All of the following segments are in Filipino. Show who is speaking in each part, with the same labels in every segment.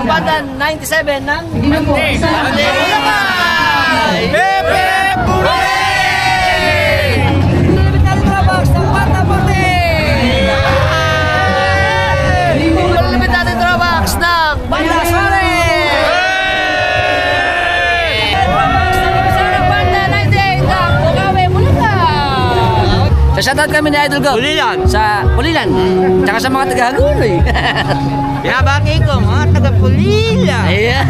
Speaker 1: Banda 97 ng Bande.
Speaker 2: Pepe Pulay!
Speaker 1: Limit natin Tropax ng Banda Bande. Limit natin Tropax ng Banda Suarez. Sa shoutout kami ni Idol Go.
Speaker 2: Pulilan.
Speaker 1: Sa Pulilan. Tsaka sa mga taga-Hagunoy.
Speaker 2: Binabati ko mga taga-Pulilan.
Speaker 1: Ayan.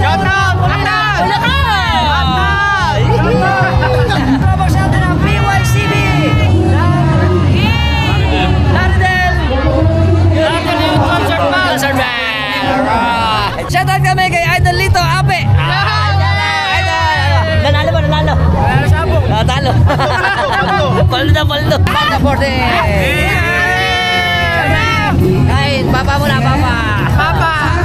Speaker 2: Shoutout! Bulacan!
Speaker 1: Tropax natin ang PYCB. Laridel. Concert Band. Alright. Shoutout kami kay Idol Lito Ape. Nanalo ba? Nanalo?
Speaker 2: Nanalo sabong.
Speaker 1: Natalo. Paldo. Banda 40. Kain, papa muna, papa.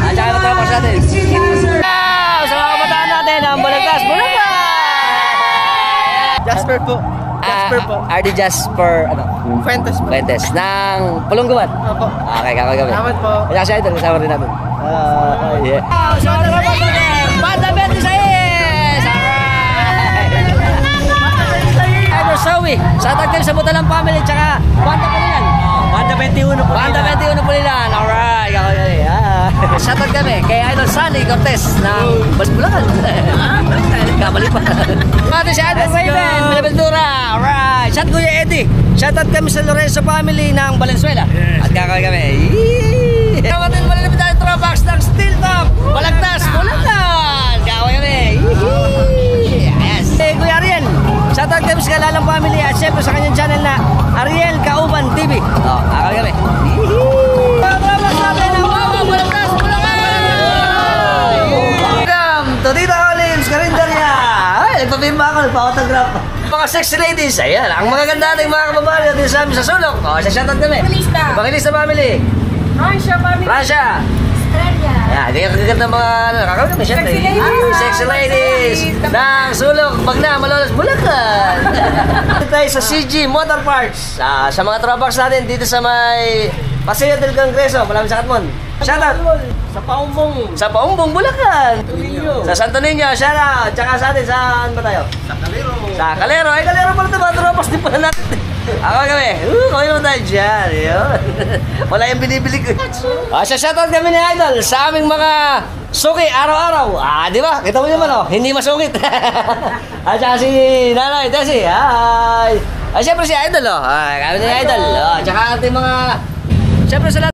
Speaker 1: At saka na Tropax natin. Sa mga kabataan natin, ang Balagtas, Bulacan!
Speaker 2: Jasper po.
Speaker 1: RD Jasper,
Speaker 2: Fuentes po.
Speaker 1: Fuentes, ng Pulongguan.
Speaker 2: Opo.
Speaker 1: Okay, kakagabi.
Speaker 2: Salamat po.
Speaker 1: Kaya siya ito, kasama rin natin. Yeah. Sa mga Tropax natin, Banda 26! Zoe, sa tagtim sa Butalang Family, tsaka Banda Pulilan.
Speaker 2: Banda 21 po.
Speaker 1: Banda 21 Pulilan. Alright, kakagabi. Shoutout kami kay Idol Sunny Cortez ng Bulacan. Kamali pa. Pati si Idol Raven, Binaventura. Alright. Shout Kuya Eddie. Shoutout kami sa Lorenzo Family ng Valenzuela. At kakagabi kami. Kamatin malalapit tayo Tropax ng Steel Top. Balagtas, Bulacan. Kakagabi kami. Yes. Kuya Ariel. Shoutout kami sa Kalalang Family at syempre sa kanyang channel na Ariel Kauban TV. Kakagabi kami. Tropax natin ang Balagtas, Bulacan. Welcome to Tita Olives Carinderia. Ay, nagpapimba ako, nagpa-autograph. Mga sexy ladies, ayan, ang mga ganda nating mga kababayan natin sa amin sa sulok. Sa shoutout kami. Bakilista Family.
Speaker 3: Francia Family.
Speaker 1: Francia.
Speaker 3: Australia.
Speaker 1: Ayan, hindi ka kaganda mga kakawin kami, syempre. Sexy ladies ng sulok, Bagna, Malolos, Bulacan. Tayo sa CG Motor Parts. Sa mga Tropax natin dito sa may Paseo del Congreso, malapit sa Katmon. Shoutout. Sa Paumbong, Bulacan. Sa Santo Niño, shoutout. Tsaka sa atin, saan ba tayo? Sa Calero. Ay, Calero pala ito, mga Tropax din pala natin. Ako kami. Kami naman tayo dyan. Wala yung binibili ko. Shoutout kami ni Idol sa aming mga suki araw-araw. Di ba? Kita mo naman, hindi masukit. At saka si Nanay Tessie. Hi. Siyempre si Idol, kami ni Idol. Tsaka ating mga, siyempre sa lahat.